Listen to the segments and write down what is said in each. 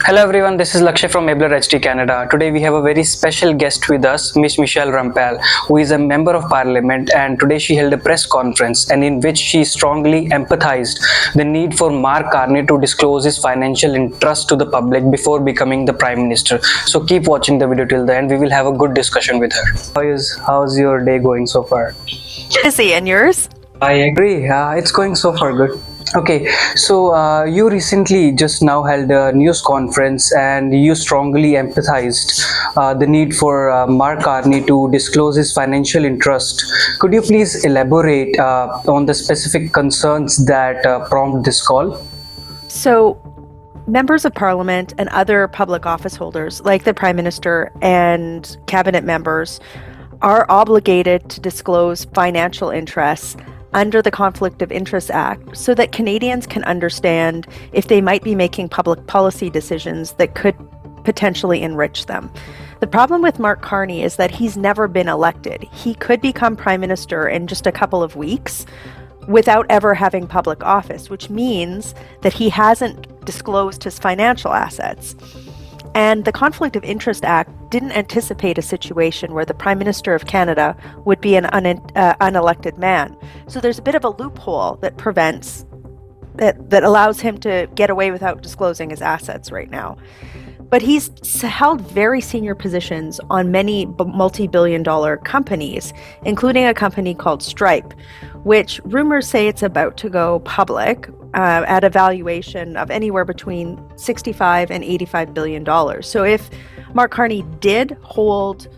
Hello everyone, this is Lakshay from Abler HD Canada. Today we have a very special guest with us, Miss Michelle Rampal, who is a member of parliament, and today she held a press conference and in which she strongly empathized the need for Mark Carney to disclose his financial interest to the public before becoming the Prime Minister. So keep watching the video till the end. We will have a good discussion with her. How's your day going so far? Busy, and yours? I agree. It's going so far good. Okay, so you recently just now held a news conference and you strongly empathized the need for Mark Carney to disclose his financial interest. Could you please elaborate on the specific concerns that prompt this call? So, members of parliament and other public office holders, like the Prime Minister and cabinet members, are obligated to disclose financial interests under the Conflict of Interest Act so that Canadians can understand if they might be making public policy decisions that could potentially enrich them. The problem with Mark Carney is that he's never been elected. He could become Prime Minister in just a couple of weeks without ever having public office, which means that he hasn't disclosed his financial assets. And the Conflict of Interest Act didn't anticipate a situation where the Prime Minister of Canada would be an unelected man. So there's a bit of a loophole that prevents, that allows him to get away without disclosing his assets right now. But he's held very senior positions on many multi-billion-dollar companies, including a company called Stripe, which rumors say it's about to go public at a valuation of anywhere between $65 and $85 billion. So if Mark Carney did hold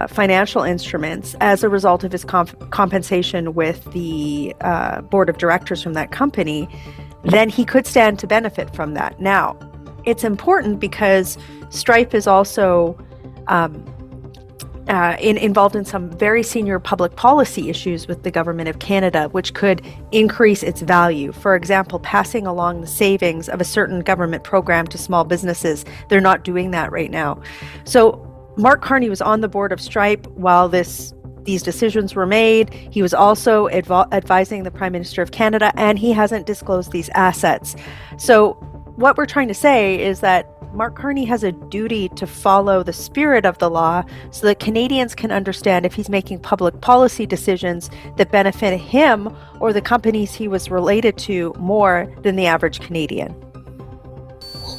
financial instruments as a result of his compensation with the board of directors from that company, then he could stand to benefit from that. Now, it's important because Stripe is also involved in some very senior public policy issues with the government of Canada, which could increase its value. For example, passing along the savings of a certain government program to small businesses. They're not doing that right now. So Mark Carney was on the board of Stripe while these decisions were made. He was also advising the Prime Minister of Canada, and he hasn't disclosed these assets. So what we're trying to say is that Mark Carney has a duty to follow the spirit of the law so that Canadians can understand if he's making public policy decisions that benefit him or the companies he was related to more than the average Canadian.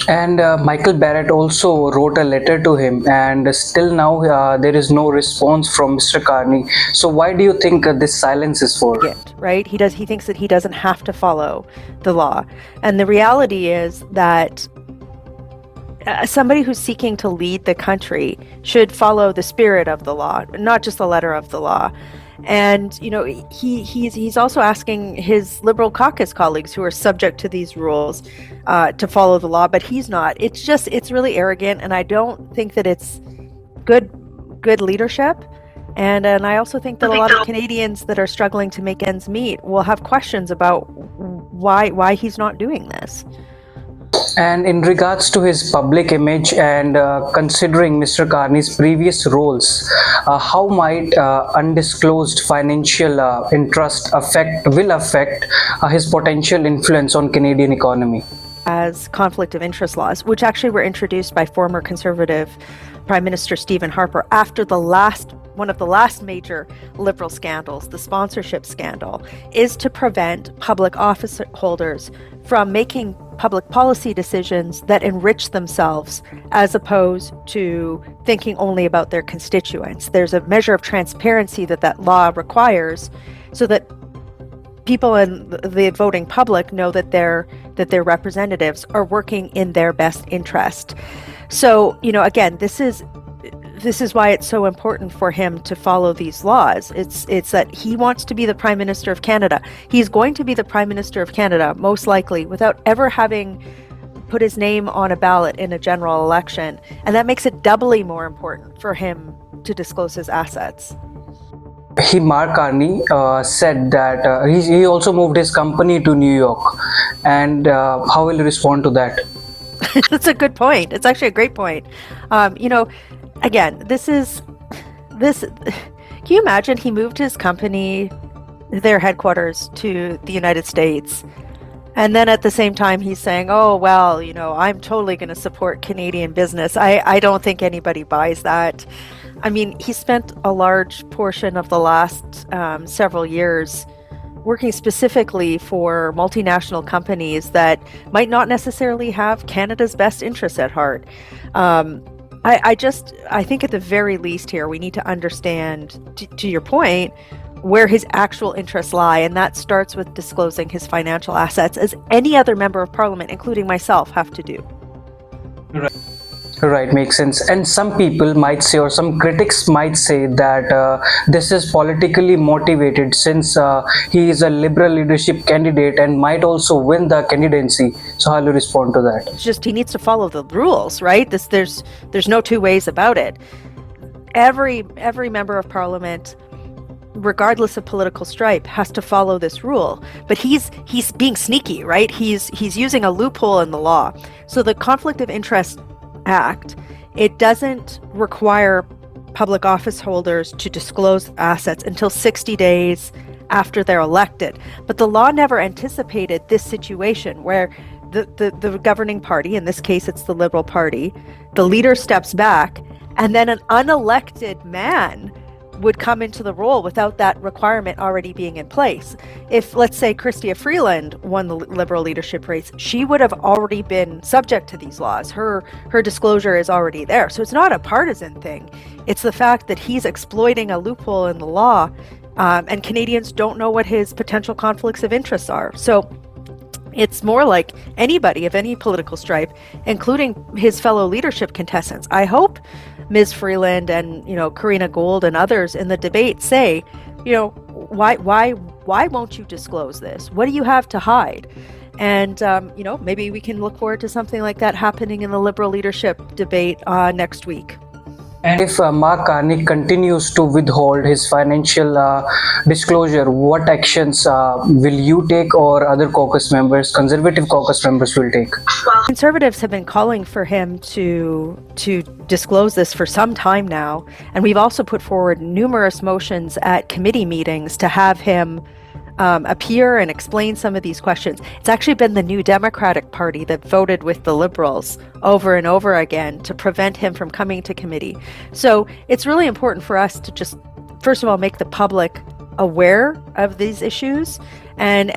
And Michael Barrett also wrote a letter to him, and still now there is no response from Mr. Carney. So why do you think this silence is for? Right? He thinks that he doesn't have to follow the law. And the reality is that somebody who's seeking to lead the country should follow the spirit of the law, not just the letter of the law. And, you know, he's also asking his Liberal caucus colleagues who are subject to these rules to follow the law, but he's not. It's really arrogant, and I don't think that it's good leadership. And I also think that a lot of Canadians that are struggling to make ends meet will have questions about why he's not doing this. And in regards to his public image and considering Mr. Carney's previous roles, how might undisclosed financial interest will affect his potential influence on Canadian economy? As conflict of interest laws, which actually were introduced by former Conservative Prime Minister Stephen Harper after one of the last major Liberal scandals, the sponsorship scandal, is to prevent public office holders from making public policy decisions that enrich themselves as opposed to thinking only about their constituents. There's a measure of transparency that law requires so that people in the voting public know that their representatives are working in their best interest. So, you know, again, this is why it's so important for him to follow these laws. It's that he wants to be the Prime Minister of Canada. He's going to be the Prime Minister of Canada, most likely, without ever having put his name on a ballot in a general election. And that makes it doubly more important for him to disclose his assets. Mark Carney said that he also moved his company to New York. And how will you respond to that? That's a good point. It's actually a great point. Again, can you imagine he moved his company, their headquarters, to the United States, And then at the same time, he's saying, oh, well, I'm totally going to support Canadian business. I don't think anybody buys that. I mean, he spent a large portion of the last several years working specifically for multinational companies that might not necessarily have Canada's best interests at heart. I think at the very least here, we need to understand, to your point, where his actual interests lie, and that starts with disclosing his financial assets, as any other member of parliament, including myself, have to do. Right, makes sense. And some people might say, or some critics might say, that this is politically motivated, since he is a Liberal leadership candidate and might also win the candidacy. So how do you respond to that? It's just he needs to follow the rules, right? There's no two ways about it. Every member of parliament, regardless of political stripe, has to follow this rule. But he's being sneaky, right? He's using a loophole in the law. So the Conflict of Interest Act, it doesn't require public office holders to disclose assets until 60 days after they're elected. But the law never anticipated this situation where the governing party, in this case it's the Liberal Party, the leader steps back, and then an unelected man would come into the role without that requirement already being in place. If, let's say, Chrystia Freeland won the Liberal leadership race, she would have already been subject to these laws. Her disclosure is already there. So it's not a partisan thing. It's the fact that he's exploiting a loophole in the law, and Canadians don't know what his potential conflicts of interest are. So it's more like anybody of any political stripe, including his fellow leadership contestants. I hope Ms. Freeland and Karina Gold and others in the debate say, why won't you disclose this? What do you have to hide? And maybe we can look forward to something like that happening in the Liberal leadership debate next week. And if Mark Carney continues to withhold his financial disclosure, what actions will you take, or other Conservative caucus members will take? Conservatives have been calling for him to disclose this for some time now, and we've also put forward numerous motions at committee meetings to have him appear and explain some of these questions. It's actually been the New Democratic Party that voted with the Liberals over and over again to prevent him from coming to committee. So it's really important for us to just, first of all, make the public aware of these issues and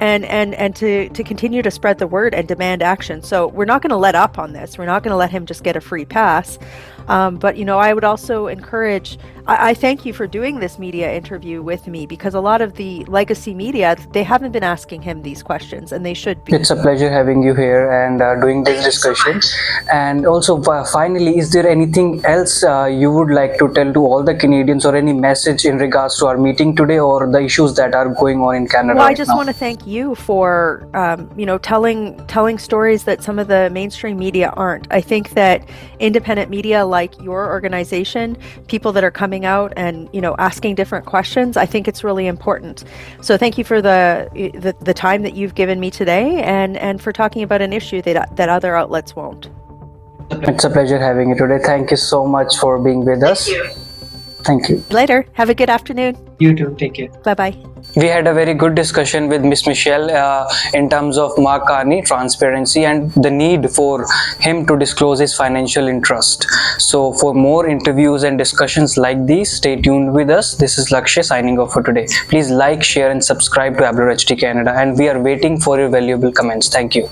to continue to spread the word and demand action. So we're not going to let up on this. We're not going to let him just get a free pass. But I would also encourage, I thank you for doing this media interview with me, because a lot of the legacy media, they haven't been asking him these questions, and they should be. It's a pleasure having you here and doing this discussion. And also, finally, is there anything else you would like to tell to all the Canadians, or any message in regards to our meeting today or the issues that are going on in Canada? Well, I just want to thank you for, telling stories that some of the mainstream media aren't. I think that independent media like your organization, people that are coming out and asking different questions, I think it's really important. So thank you for the time that you've given me today, and for talking about an issue that other outlets won't. It's a pleasure having you today. Thank you so much for being with us. Thank you. Thank you. Later. Have a good afternoon. You too. Take care. Bye-bye. We had a very good discussion with Miss Michelle in terms of Mark Carney, transparency, and the need for him to disclose his financial interest. So for more interviews and discussions like these, stay tuned with us. This is Lakshay signing off for today. Please like, share and subscribe to Abler HD Canada, and we are waiting for your valuable comments. Thank you.